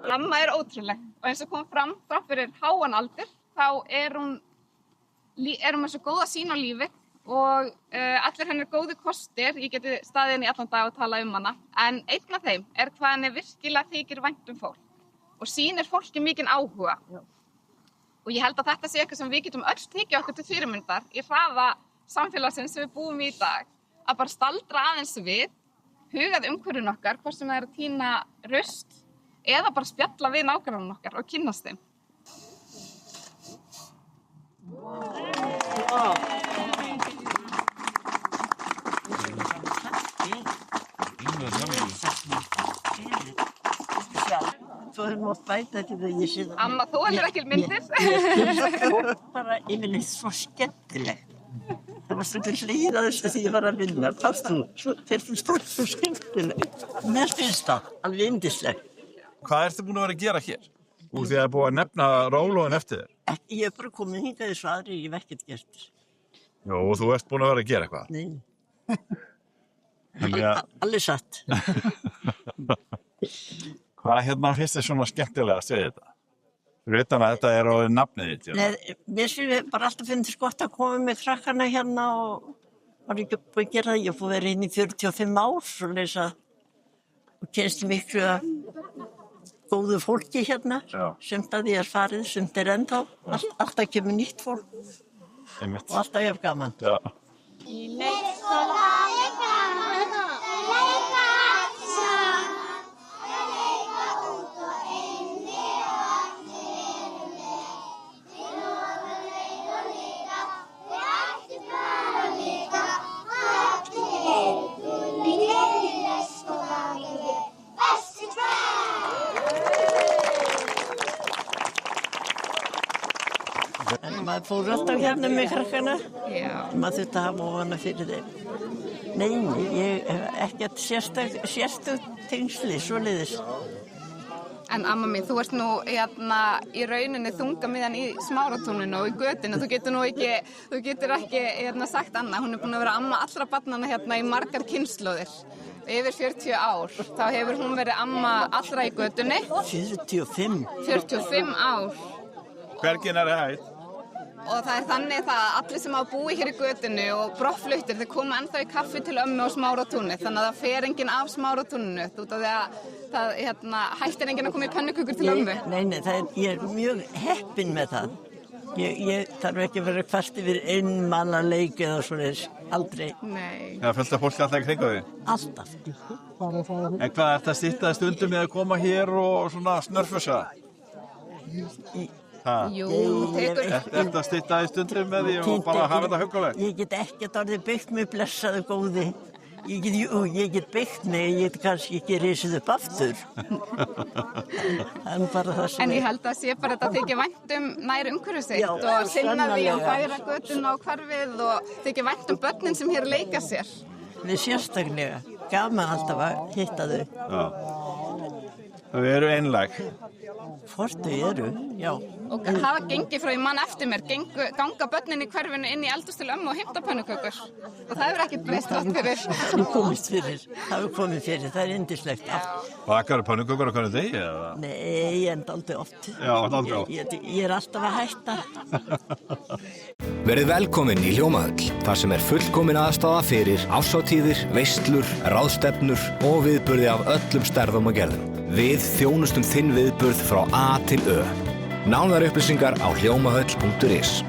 Amma ótrúleg og eins og kom fram fyrir háan aldur þá hún með svo góða sýn á lífið og allir hennar góðu kostir, ég geti staðið inn í allan dag og tala hana, en einn af þeim hvað henni virkilega þykir vænt fólk og sýnir fólki mikinn áhuga. Og ég held að þetta sé eitthvað sem við getum öll tekið okkur til fyrirmyndar í hraða samfélagsins sem við búum í dag, að bara staldra aðeins við, hugað umhverfinu okkar, hvort sem það að tína rusl eða bara spjalla við nágrannanna okkar og kynnast þeim. Svo mátt bæta til það ég sé það. Amma, þú ekki myndir? Ég bara yfirleitt svo skemmtileg. Það var svolítið hlýðaðist því ég var að vinna. Þeir finnst það svo skemmtileg. Mér finnst það alveg yndislegt. Hvað ertu búin að vera að gera hér? Úr því að búið að nefna rólóin eftir þér? Ég bara komið hingað þessu aðri, ég hef ekkert gert. Jó, og þú ert búin að vera að gera eitthvað? Nei. Allir satt. Hvað finnst þér svona skemmtilega að segja þetta? Fyrir utan að þetta á nafnið þitt, já? Nei, mér finnst bara alltaf finnst gott að koma með krakkana hérna og var ekki búin að gera það. Ég fór verið inn í 45 ár og lesa og kennst miklu að góðu fólki hérna. Sumt að ég farið, sumt ennþá. Alltaf kemur nýtt fólk. Einmitt. Og alltaf ég gaman. Já. Í leikskóla gaman að leika saman. Maður fór alltaf hérna með krakkana. Maður þurfti að hafa ofana fyrir þeim. Nei, ég hef ekkert sérstök tengsli, svoleiðis. En amma mín, þú ert nú í rauninni þungamiðjan í Smáratúninu og í götunni. Þú getur ekki sagt annað. Hún búin að vera amma allra barnanna hérna í margar kynslóðir. Yfir 40 ár. Þá hefur hún verið amma allra í götunni. 45 ár. Hvergin hægt? Og það þannig það að allir sem hafa búið hér í götunni og brottfluttir, þeir koma ennþá í kaffi til ömmu á Smáratúni, þannig að það fer enginn af Smáratúninu út af því að það hættir enginn að koma í pönnukökur til ömmu. Nei, ég er mjög heppin með það. Ég þarf ekki að vera kvart yfir einmannaleik eða svoleiðis, aldrei. Nei. Það fullt af fólki alltaf í kringu þig? Alltaf. En hvað ertu að sitta stundum með að koma hér og svona snörfusa? Jú, Ertu að sitta í stundum með því og bara hafa þetta huggulegt? Ég get ekkert orðið byggt mig blessaðu góði. Ég get byggt mig, ég get kannski ekki risið upp aftur. Bara það sem en ég held að sé bara þetta þykir vænt nær umhverfið sitt og sinna því og færa götuna og hverfið og þykir vænt börnin sem hér leika sér. Við sérstaklega, gaman alltaf að hitta þau. Já. Þau eru einlæg. Hvort þau eru, já. Og hafa gengið frá í mann eftir mér, ganga börnin í hverfinu inn í eldhús til ömmu og heimta pönnukökur. Og það hefur ekki breyst allt fyrir. Það hefur komið fyrir, það er yndislegt. Bakar pönnukökur á hverju degi, eða? Nei, en dálítið oft. Já, dálítið oft. Ég er alltaf að hætta. Verið velkomin í Hljómahöll, þar sem fullkomin aðstaða fyrir árshátíðir, veislur, ráðstefnur og viðburði af öllum stærðum og gerðum. Við þjónustum þinn viðburð frá A til Ö. Nánari upplýsingar á hljómahöll.is.